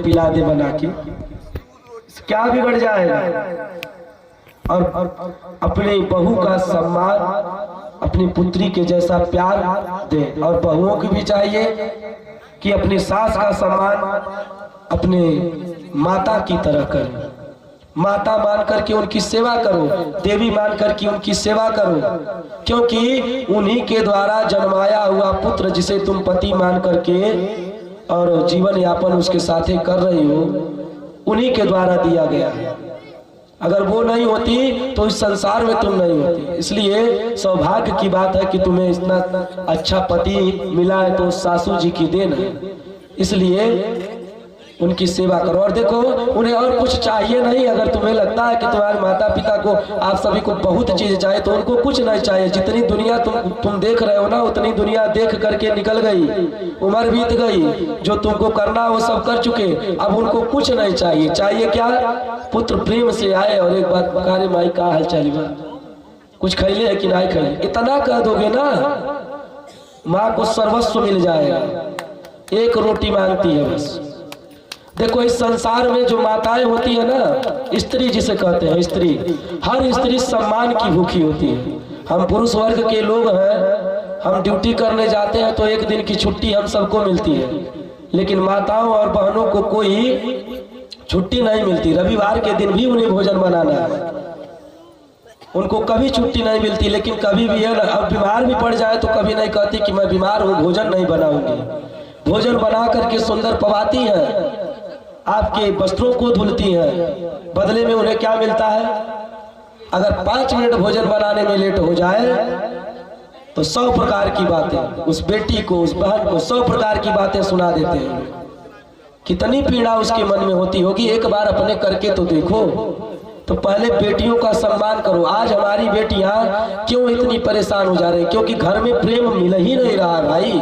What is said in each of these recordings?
पिला दे बना के, क्या बिगड़ जाएगा। और अपने बहू का सम्मान, अपनी पुत्री के जैसा प्यार दे। और बहुओं की भी चाहिए कि अपनी सास का सम्मान अपने माता की तरह करें। माता मान करके उनकी सेवा करो, देवी मान करके उनकी सेवा करो, क्योंकि उन्हीं के द्वारा जन्माया हुआ पुत्र जिसे तुम पति मान करके और जीवन यापन उसके साथ कर रही हो, उन्हीं के द्वारा दिया गया है। अगर वो नहीं होती तो इस संसार में तुम नहीं होती। इसलिए सौभाग्य की बात है कि तुम्हें इतना अच्छा पति मिला है, तो सासू जी की देन है। इसलिए उनकी सेवा करो। और देखो, उन्हें और कुछ चाहिए नहीं। अगर तुम्हें लगता है कि तुम्हारे माता पिता को, आप सभी को बहुत चीज चाहिए, तो उनको कुछ नहीं चाहिए। जितनी दुनिया तुम देख रहे हो ना, उतनी दुनिया देख करके निकल गई, उम्र बीत गई। जो तुमको करना वो सब कर चुके। अब उनको कुछ नहीं चाहिए। चाहिए क्या? पुत्र प्रेम से आए और एक बात बकारे माई का हाल चाल बा, कुछ खैले है कि नहीं खैले, इतना कह दोगे ना, माँ को सर्वस्व मिल जाएगा। एक रोटी मांगती है बस। देखो, इस संसार में जो माताएं होती है ना, स्त्री जिसे कहते हैं, स्त्री, हर स्त्री सम्मान की भूखी होती है। हम पुरुष वर्ग के लोग हैं, हम ड्यूटी करने जाते हैं तो एक दिन की छुट्टी हम सबको मिलती है, लेकिन माताओं और बहनों को कोई छुट्टी नहीं मिलती। रविवार के दिन भी उन्हें भोजन बनाना है, उनको कभी छुट्टी नहीं मिलती। लेकिन कभी भी है ना, अब बीमार भी पड़ जाए तो कभी नहीं कहती कि मैं बीमार हूँ, भोजन नहीं बनाऊंगी। भोजन बना करके सुंदर पवाती है, आपके वस्त्रों को धुलती हैं। बदले में उन्हें क्या मिलता है? अगर 5 मिनट भोजन बनाने में लेट हो जाए तो 100 प्रकार की बातें उस बेटी को, उस बहन को 100 प्रकार की बातें सुना देते हैं। कितनी पीड़ा उसके मन में होती होगी, एक बार अपने करके तो देखो। तो पहले बेटियों का सम्मान करो। आज हमारी बेटियां क्यों इतनी परेशान हो जा रही? क्योंकि घर में प्रेम मिल ही नहीं रहा भाई।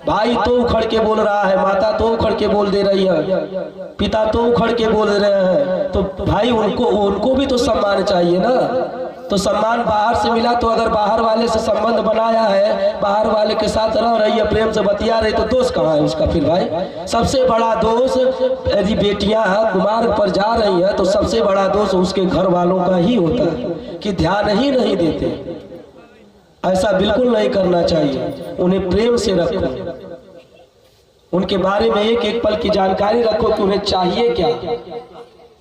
भाई तो उखड़ के बोल रहा है, माता तो उखड़ के बोल दे रही है, पिता तो उखड़ के बोल रहे हैं। तो भाई उनको भी तो सम्मान चाहिए ना। तो सम्मान बाहर से मिला, तो अगर बाहर वाले से संबंध बनाया है, बाहर वाले के साथ रह रही है, प्रेम से बतिया रही, तो दोष कहाँ है उसका? फिर भाई सबसे बड़ा दोष, यदि बेटियां कुमार्ग पर जा रही हैं तो सबसे बड़ा दोष उसके घर वालों का ही होता है कि ध्यान ही नहीं देते। ऐसा बिल्कुल नहीं करना चाहिए। उन्हें प्रेम से रखो, उनके बारे में एक एक पल की जानकारी रखो कि उन्हें चाहिए क्या।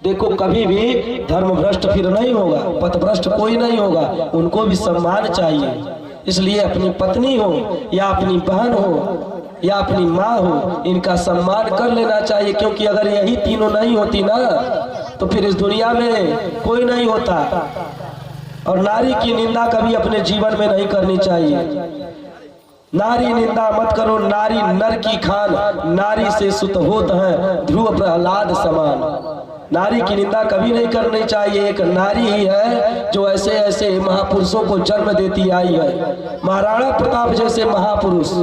देखो, कभी भी धर्म भ्रष्ट फिर नहीं होगा, पथभ्रष्ट कोई नहीं होगा। उनको भी सम्मान चाहिए। इसलिए अपनी पत्नी हो या अपनी बहन हो या अपनी माँ हो, इनका सम्मान कर लेना चाहिए। क्योंकि अगर यही तीनों नहीं होती ना, तो फिर इस दुनिया में कोई नहीं होता। और नारी की निंदा कभी अपने जीवन में नहीं करनी चाहिए। नारी निंदा मत करो, नारी नर की खान, नारी से सुत होत है ध्रुव प्रहलाद समान। नारी की निंदा कभी नहीं करनी चाहिए। एक नारी ही है जो ऐसे ऐसे महापुरुषों को जन्म देती आई है। महाराणा प्रताप जैसे महापुरुष,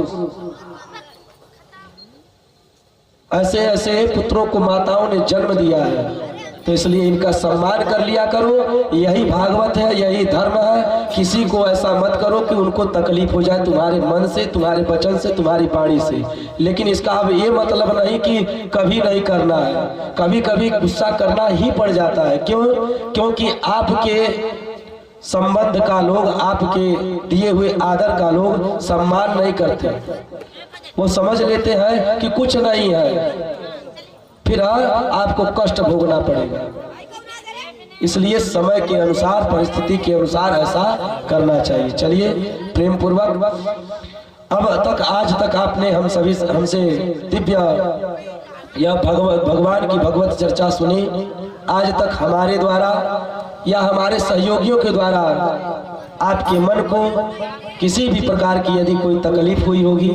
ऐसे ऐसे पुत्रों को माताओं ने जन्म दिया है। तो इसलिए इनका सम्मान कर लिया करो। यही भागवत है, यही धर्म है। किसी को ऐसा मत करो कि उनको तकलीफ हो जाए तुम्हारे मन से, तुम्हारे वचन से, तुम्हारी वाणी से। लेकिन इसका अब ये मतलब नहीं कि कभी नहीं करना है। कभी कभी गुस्सा करना ही पड़ जाता है। क्यों? क्योंकि आपके संबंध का लोग, आपके दिए हुए आदर का लोग सम्मान नहीं करते। वो समझ लेते हैं कि कुछ नहीं है, फिर आपको कष्ट भोगना पड़ेगा। इसलिए समय के अनुसार, परिस्थिति के अनुसार ऐसा करना चाहिए। चलिए प्रेम पूर्वक, अब तक आज तक आपने हमसे दिव्य या भगवान की भगवत चर्चा सुनी। आज तक हमारे द्वारा या हमारे सहयोगियों के द्वारा आपके मन को किसी भी प्रकार की यदि कोई तकलीफ हुई होगी,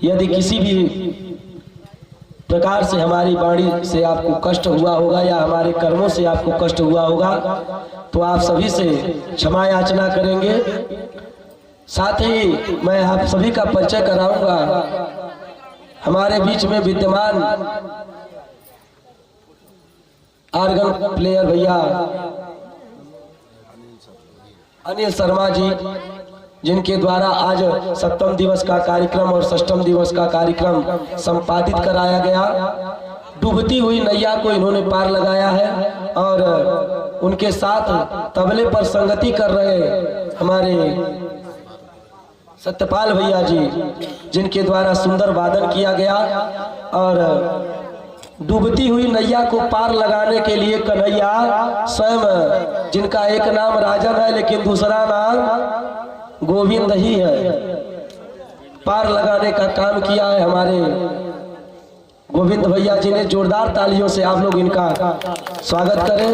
यदि किसी भी प्रकार से हमारी वाणी से आपको कष्ट हुआ होगा या हमारे कर्मों से आपको कष्ट हुआ होगा, तो आप सभी से क्षमा याचना करेंगे। साथ ही मैं आप सभी का परिचय कराऊंगा। हमारे बीच में विद्यमान आर्गन प्लेयर भैया अनिल शर्मा जी, जिनके द्वारा आज 7वें दिवस का कार्यक्रम और 6वें दिवस का कार्यक्रम संपादित कराया गया। डूबती हुई नैया को इन्होंने पार लगाया है। और उनके साथ तबले पर संगति कर रहे हमारे सत्यपाल भैया जी, जिनके द्वारा सुंदर वादन किया गया। और डूबती हुई नैया को पार लगाने के लिए कन्हैया स्वयं, जिनका एक नाम राजन है लेकिन दूसरा नाम गोविंद ही है, पार लगाने का काम किया है हमारे गोविंद भैया जी ने। जोरदार तालियों से आप लोग इनका स्वागत करें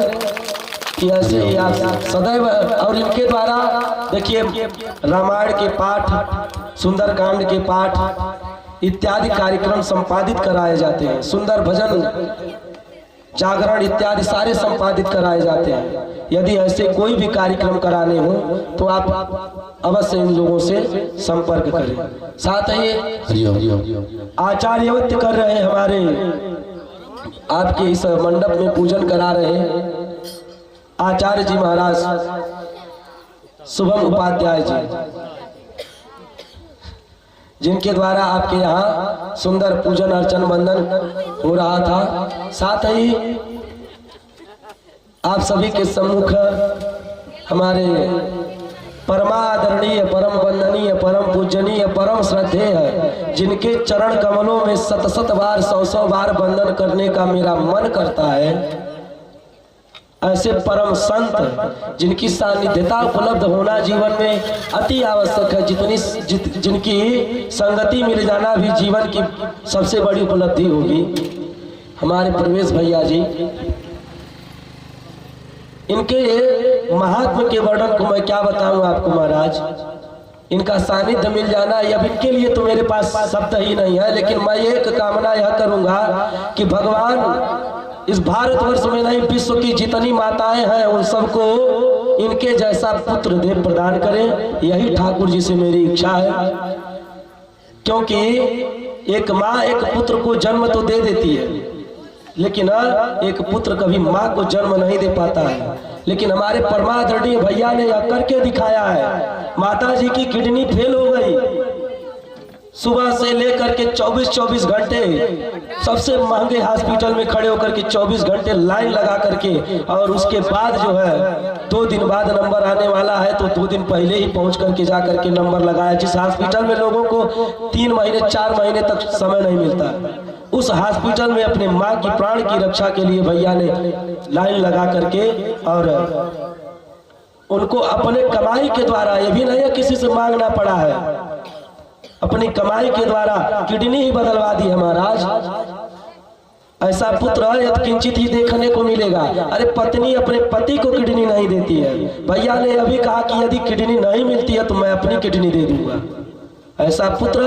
कि ऐसे ही आप सदैव। और इनके द्वारा देखिए रामायण के पाठ, सुंदरकांड के पाठ इत्यादि कार्यक्रम संपादित कराए जाते हैं। सुंदर भजन, जागरण इत्यादि सारे संपादित कराए जाते हैं। यदि ऐसे कोई भी कार्यक्रम कराने हो तो आप अवश्य इन लोगों से संपर्क करें। साथ ही आचार्यवत्य कर रहे हमारे आपके इस मंडप में पूजन करा रहे आचार्य जी महाराज शुभम उपाध्याय जी, जिनके द्वारा आपके यहाँ सुंदर पूजन अर्चन वंदन हो रहा था। साथ ही आप सभी के सम्मुख हमारे परमादरणीय, परम वंदनीय, परम पूजनीय, परम श्रद्धेय, जिनके चरण कमलों में 7 बार 100 बार वंदन करने का मेरा मन करता है, ऐसे परम संत जिनकी सानिध्यता उपलब्ध होना जीवन में अति आवश्यक है, जिनकी संगति मिल जाना भी जीवन की सबसे बड़ी उपलब्धि होगी, हमारे प्रवेश भैया जी। इनके महात्मा के वर्णन को मैं क्या बताऊं आपको महाराज, इनका सानिध्य मिल जाना, अब इनके लिए तो मेरे पास शब्द ही नहीं है। लेकिन मैं एक कामना यह करूंगा कि भगवान इस भारतवर्ष में नहीं, विश्व की जितनी माताएं हैं उन सबको इनके जैसा पुत्र देव प्रदान करें, यही ठाकुर जी से मेरी इच्छा है। क्योंकि एक माँ एक पुत्र को जन्म तो दे देती है, लेकिन एक पुत्र कभी माँ को जन्म नहीं दे पाता है। लेकिन हमारे परमादरणीय भैया ने यह करके दिखाया है। माता जी की किडनी फेल हो गई, सुबह से लेकर के 24 घंटे सबसे महंगे हॉस्पिटल में खड़े होकर के 24 घंटे लाइन लगा करके, और उसके बाद जो है 2 दिन बाद नंबर आने वाला है, तो 2 दिन पहले ही पहुंच करके जा करके नंबर लगाया। जिस हॉस्पिटल में लोगों को 3 महीने 4 महीने तक समय नहीं मिलता, उस हॉस्पिटल में अपने माँ की प्राण की रक्षा के लिए भैया ने लाइन लगा करके, और उनको अपने कमाई के द्वारा, ये भी नहीं है किसी से मांगना पड़ा है, अपनी कमाई के द्वारा किडनी ही बदलवा दी है महाराज। ऐसा पुत्र यदि किंचित ही देखने को मिलेगा। अरे पत्नी अपने पति को किडनी नहीं देती है, भैया ने अभी कहा कि यदि किडनी नहीं मिलती है तो मैं अपनी किडनी दे दूंगा। ऐसा पुत्र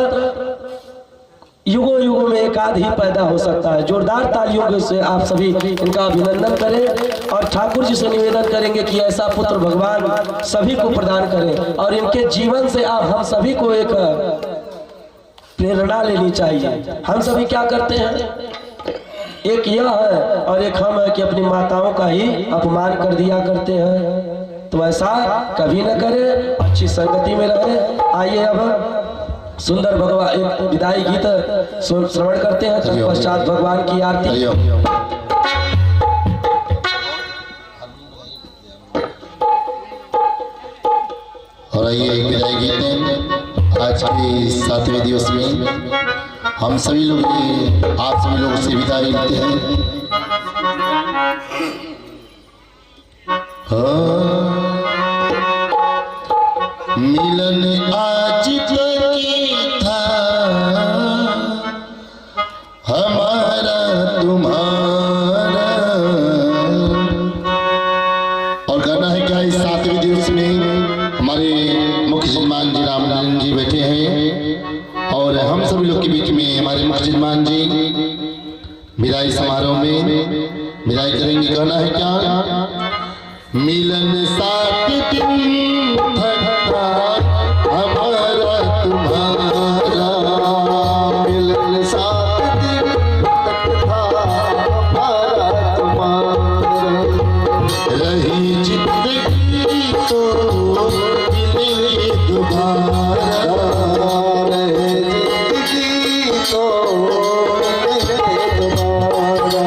युगों युगों में एक आध ही पैदा हो सकता है। जोरदार तालियों से आप सभी इनका अभिनंदन करें और ठाकुर जी से निवेदन करेंगे कि ऐसा पुत्र भगवान सभी को प्रदान करें। और इनके जीवन से आप हम सभी को एक प्रेरणा लेनी चाहिए। हम सभी क्या करते हैं, एक यह है और एक हम है कि अपनी माताओं का ही अपमान कर दिया करते हैं। तो ऐसा कभी न करें, अच्छी संगति में रहे। आइए अब सुंदर भगवान एक विदाई गीत श्रवण करते हैं, तत्पश्चात भगवान की आरती। और आइए एक विदाई गीत में आज के 7वें दिवस में हम सभी लोग आप सभी लोगों से विदाई लेते हैं। मिलन आज की था हमारा तुम्हारा। और गाना है क्या, इस 7वें दिवस में हमारे मुख्य यजमान जी रामनारायण जी बैठे हैं और हम सभी लोग के बीच में हमारे मुख्य यजमान जी विदाई समारोह में विदाई करेंगे। गाना है क्या, मिलन 7 दिन था हमारा तुम्हारा, मिलन 7 दिन था हमारा तुम्हारा, रही जिंदगी तो मिलेंगे दोबारा, रही जिंदगी तो मिलेंगे दोबारा।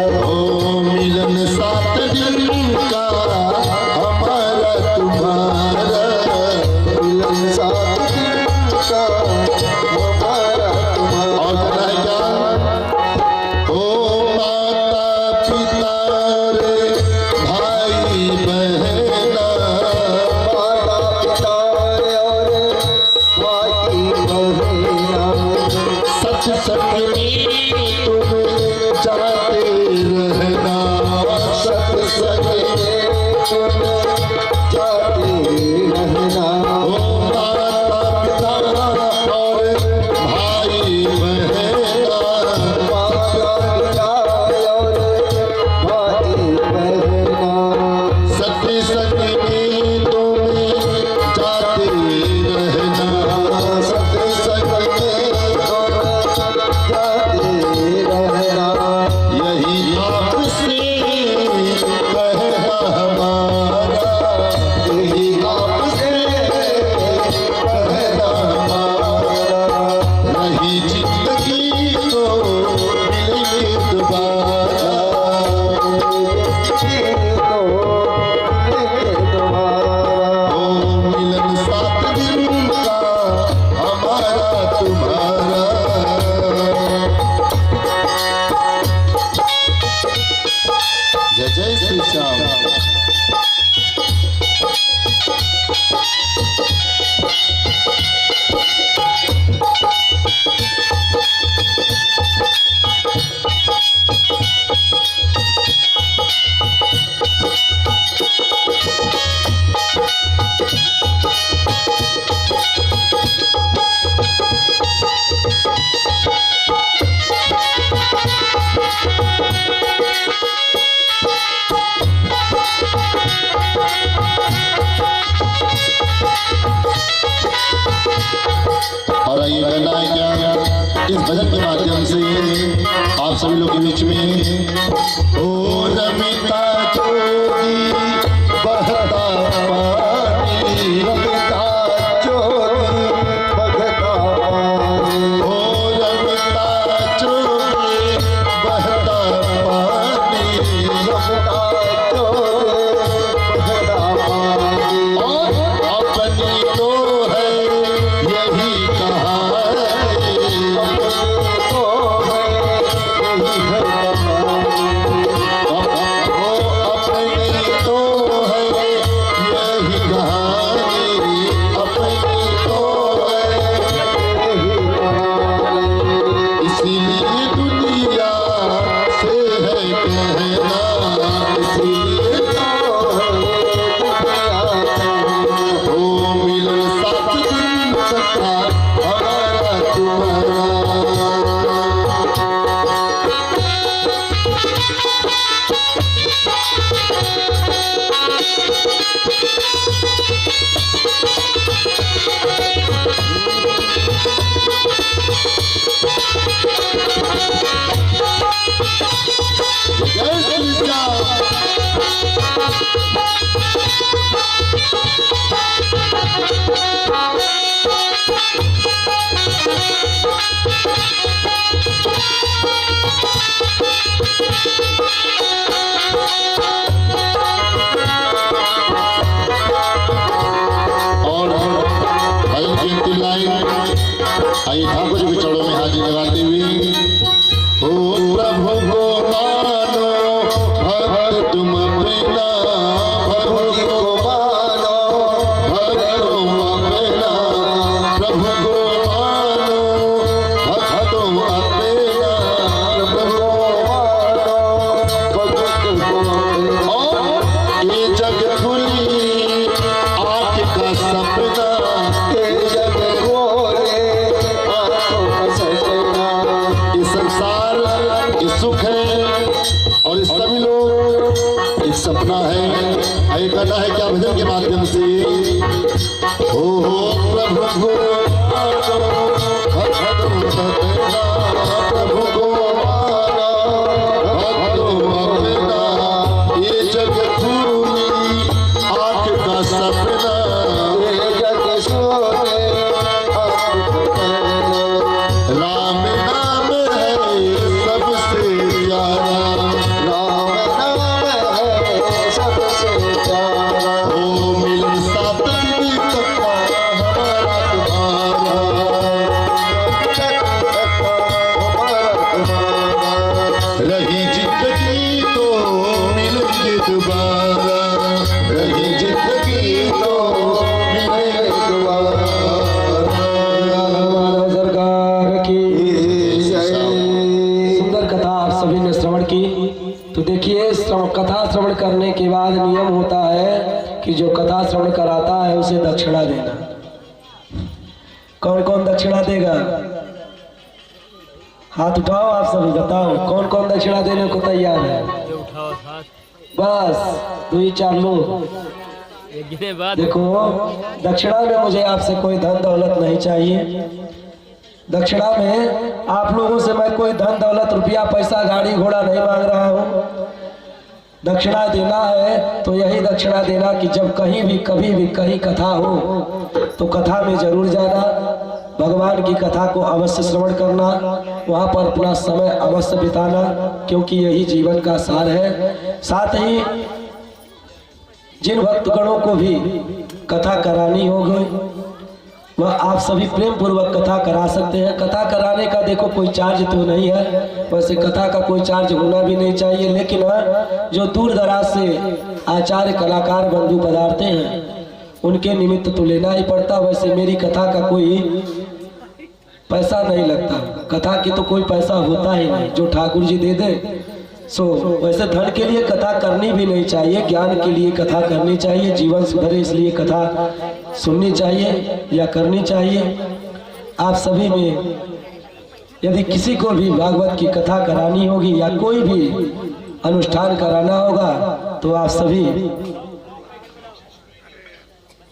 ओ रमिता जोगी बहता पानी, रमिता जोगी बहता पानी, ओ रमिता जोगी बहता पानी, रमिता जोगी बहता पानी। और अपनी तो है यही कहानी, तो है यही कहानी, अपनी तो है यही कहानी, अपनी तो है यही कहानी। इसीलिए दुनिया से है कहना, इसीलिए तो है ओ मिलन साथ दिन सका हमारा तुम्हारा। जय श्री राम। और भाई जयंती लाइन आई ठाकुर जी के चरणों में हाजिर लगाते हुए, ओ प्रभु को मानो भक्त तुम अपना, प्रभु को मानो भक्त तुम अपना, प्रभु को मानो भक्त तुम अपना, प्रभु को मानो भक्त तुम अपना। ये जग खुली आँख का सपना, ये जग खोले आँखों का सपना, ये संसार ये सुख है और ये सभी लोग एक सपना है। ये करना है क्या भजन के माध्यम से, हो प्रभु को मानो भक्त तुम अपना, प्रभु को मानो भक्त तुम अपना, ये जग खुली आँख का सपना, ये जग सोए राम नाम है सबसे प्यारा, राम नाम है सबसे प्यारा। ओ मिलन साथ भी सका हमारा तुम्हारा, रही जिंदगी तो मिलेंगे दोबारा, रही जिंदगी तो मिलेंगे दोबारा। सरकार की सुंदर कथा आप सभी ने श्रवण की। तो देखिए कथा श्रवण करने के बाद नियम होता है कि जो कथा श्रवण कराता है उसे दक्षिणा देना। कौन कौन दक्षिणा देगा? हाथ उठाओ, आप सभी बताओ कौन कौन दक्षिणा देने को तैयार है? बस 2-4 लोग। देखो दक्षिणा में मुझे आपसे कोई धन दौलत नहीं चाहिए। दक्षिणा में आप लोगों से मैं कोई धन दौलत रुपया पैसा गाड़ी घोड़ा नहीं मांग रहा हूँ। दक्षिणा देना है तो यही दक्षिणा देना कि जब कहीं भी कभी भी कहीं कथा हो तो कथा में जरूर जाना, भगवान की कथा को अवश्य श्रवण करना, वहाँ पर अपना समय अवश्य बिताना, क्योंकि यही जीवन का सार है। साथ ही जिन भक्तगणों को भी कथा करानी होगी वह आप सभी प्रेम पूर्वक कथा करा सकते हैं। कथा कराने का देखो कोई चार्ज तो नहीं है, वैसे कथा का कोई चार्ज होना भी नहीं चाहिए, लेकिन जो दूर दराज से आचार्य कलाकार बंधु पधारते हैं उनके निमित्त तो लेना ही पड़ता। वैसे मेरी कथा का कोई पैसा नहीं लगता, कथा की तो कोई पैसा होता ही नहीं, जो ठाकुर जी दे दे सो। वैसे धन के लिए कथा करनी भी नहीं चाहिए, ज्ञान के लिए कथा करनी चाहिए, जीवन सुधरे इसलिए कथा सुननी चाहिए या करनी चाहिए। आप सभी में यदि किसी को भी भागवत की कथा करानी होगी या कोई भी अनुष्ठान कराना होगा तो आप सभी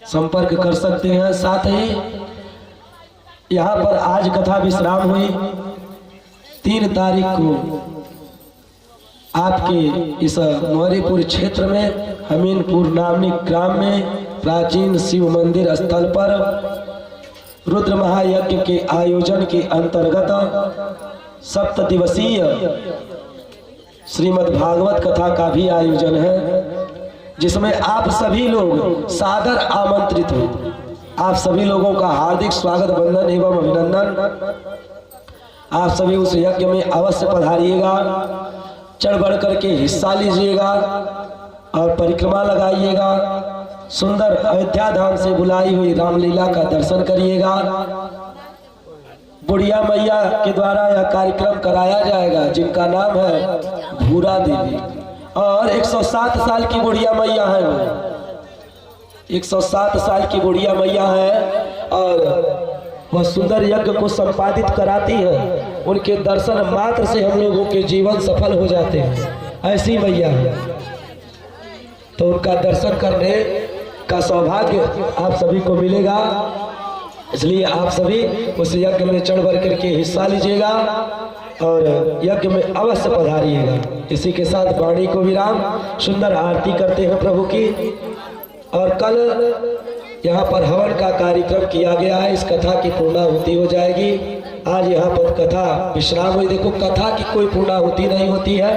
संपर्क कर सकते हैं। साथ ही यहाँ पर आज कथा विश्राम हुई 3 तारीख को आपके इस मौरीपुर क्षेत्र में हमीनपुर नामनी ग्राम में प्राचीन शिव मंदिर स्थल पर रुद्र महायज्ञ के आयोजन के अंतर्गत 7 दिवसीय श्रीमद् भागवत कथा का भी आयोजन है, जिसमें आप सभी लोग सादर आमंत्रित हैं। आप सभी लोगों का हार्दिक स्वागत, वंदन एवं अभिनंदन। आप सभी उस यज्ञ में अवश्य पधारिएगा, चढ़ बढ़ करके हिस्सा लीजिएगा और परिक्रमा लगाइएगा। सुंदर अयोध्या धाम से बुलाई हुई रामलीला का दर्शन करिएगा। बुढ़िया मैया के द्वारा यह कार्यक्रम कराया जाएगा, जिनका नाम है भूरा देवी, और 107 साल की बुढ़िया मैया है। वो 107 साल की बुढ़िया मैया है और वह सुंदर यज्ञ को संपादित कराती है। उनके दर्शन मात्र से हम लोगों के जीवन सफल हो जाते हैं, ऐसी मैया है। तो उनका दर्शन करने का सौभाग्य आप सभी को मिलेगा, इसलिए आप सभी उस यज्ञ में चढ़ बढ़ करके हिस्सा लीजिएगा और यज्ञ में अवश्य पधारिएगा। इसी के साथ वाणी को विराम, सुंदर आरती करते हैं प्रभु की। और कल यहाँ पर हवन का कार्यक्रम किया गया है, इस कथा की पूर्णाहुति हो जाएगी। आज यहाँ पर कथा विश्राम हुई। देखो, कथा की कोई पूर्णाहुति नहीं होती है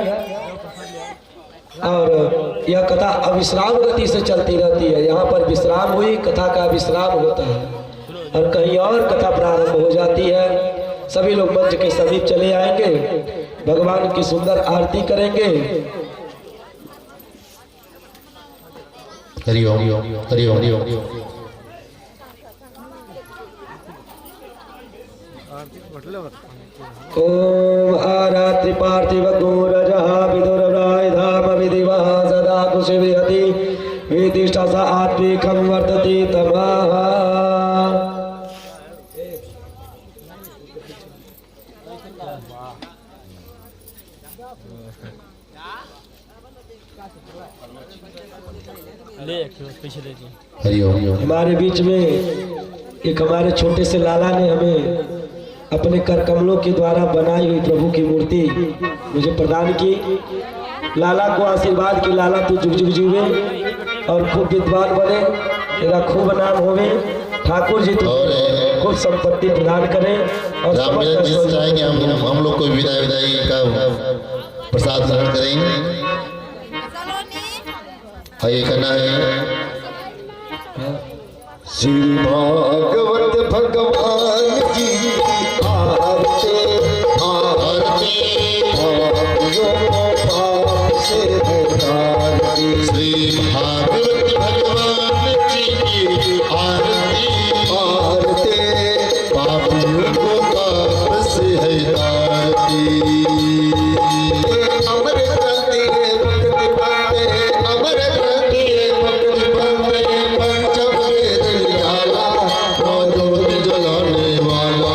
और यह कथा अविश्राम गति से चलती रहती है। यहाँ पर विश्राम हुई, कथा का विश्राम होता है और कहीं और कथा प्रारंभ हो जाती है। सभी लोग मंच के समीप चले आएंगे, भगवान की सुंदर आरती करेंगे। हरि ओम, हरि ओम, हरि ओम। ओम आरात्रि पार्थिव गोरजः विदुरराय धाम विधिवः सदा कुशे विहति विदिष्टा सा आत्मिकं वर्तते तमः। हरि ओम। हमारे बीच में एक हमारे छोटे से लाला ने हमें अपने कर कमलों के द्वारा बनाई हुई प्रभु की मूर्ति मुझे प्रदान की। लाला को आशीर्वाद की, लाला तू जुग जुग जीवे और खूब विद्वान बने, तेरा खूब नाम होवे। ठाकुर जी तो खूब संपत्ति प्रदान करें। और रामलीला जी चाहेंगे हम लोग को विदाई का प्रसाद ग्रहण करेंगे। ये करना है श्री भागवत भगवान की आरती आरती पापियों को पाप से उतारती। श्री भागवत भगवान जी की आरती आरती पापियों को पाप से है तारती। अमर करती है भक्ति पाते, अमर करती है भक्ति पाते, पंचम वेद निराला, नौ ज्योति जलाने वाला,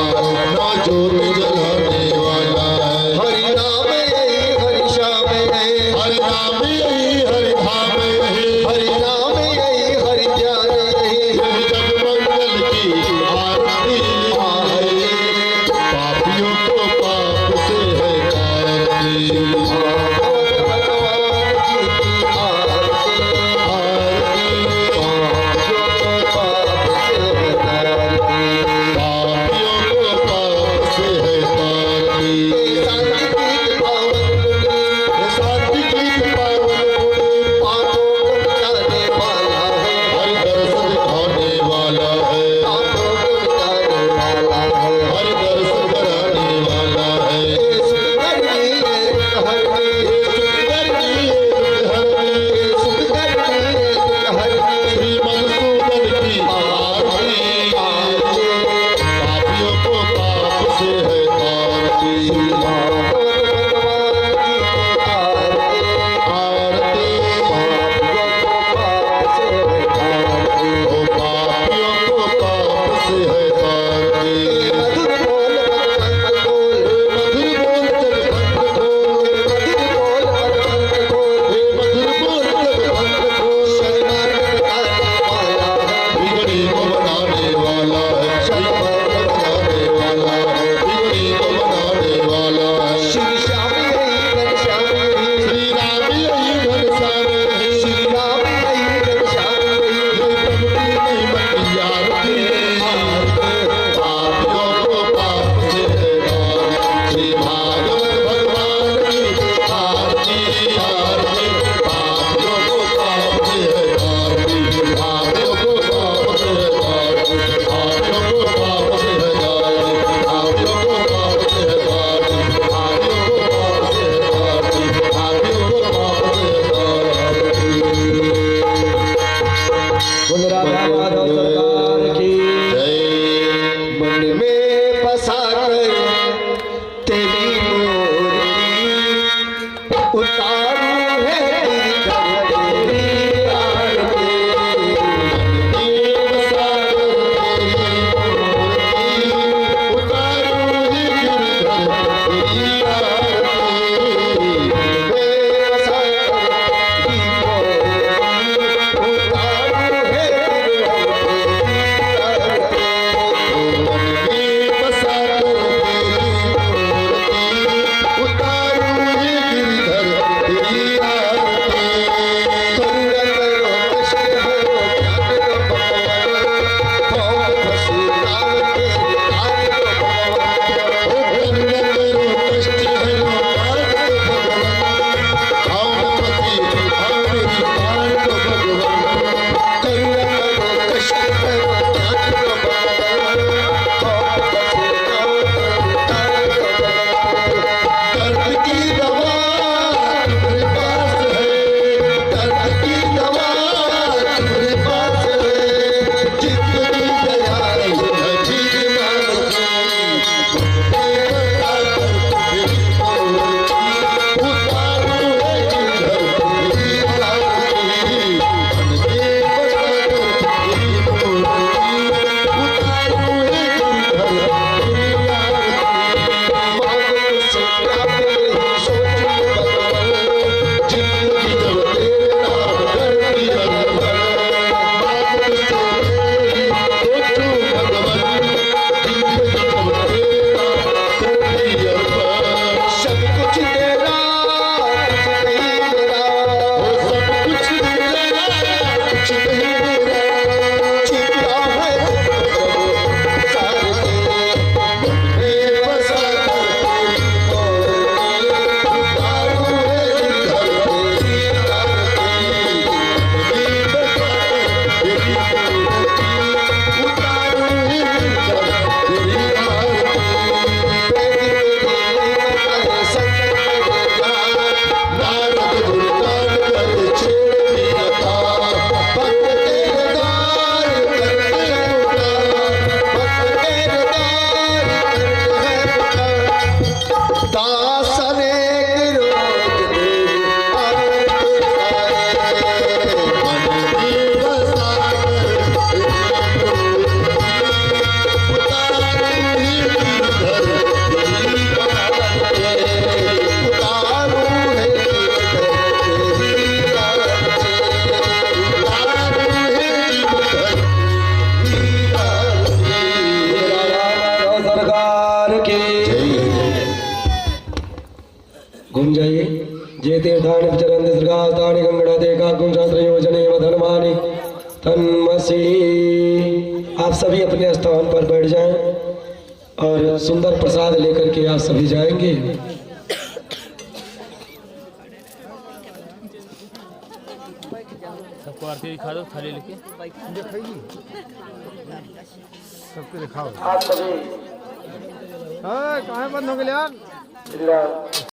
नौ ज्योति जलाने वाला है। हरि नाम यही हरि श्याम यही, हरि नाम यही हरि धाम यही, हरि नाम यही हरि ध्यान यही। जग मंगल की आरती आरती पापियों को पाप से है तारती। भागवत भगवान जी की आरती आरती पापियों को पाप से उतारती। पापियों को पाप से है तारती। शांति गीत पावन शांति गीत पावन सहस्रगातानि गंगणादेका कुंशात्रयोजने धनवानि तन्मसि। आप सभी अपने स्थान पर बैठ जाएं और सुंदर प्रसाद लेकर के आप सभी जाएंगे। सबको आरती दिखा दो थाली लेके सबको दिखाओ। आप सभी कहाँ बंद हो गए यार?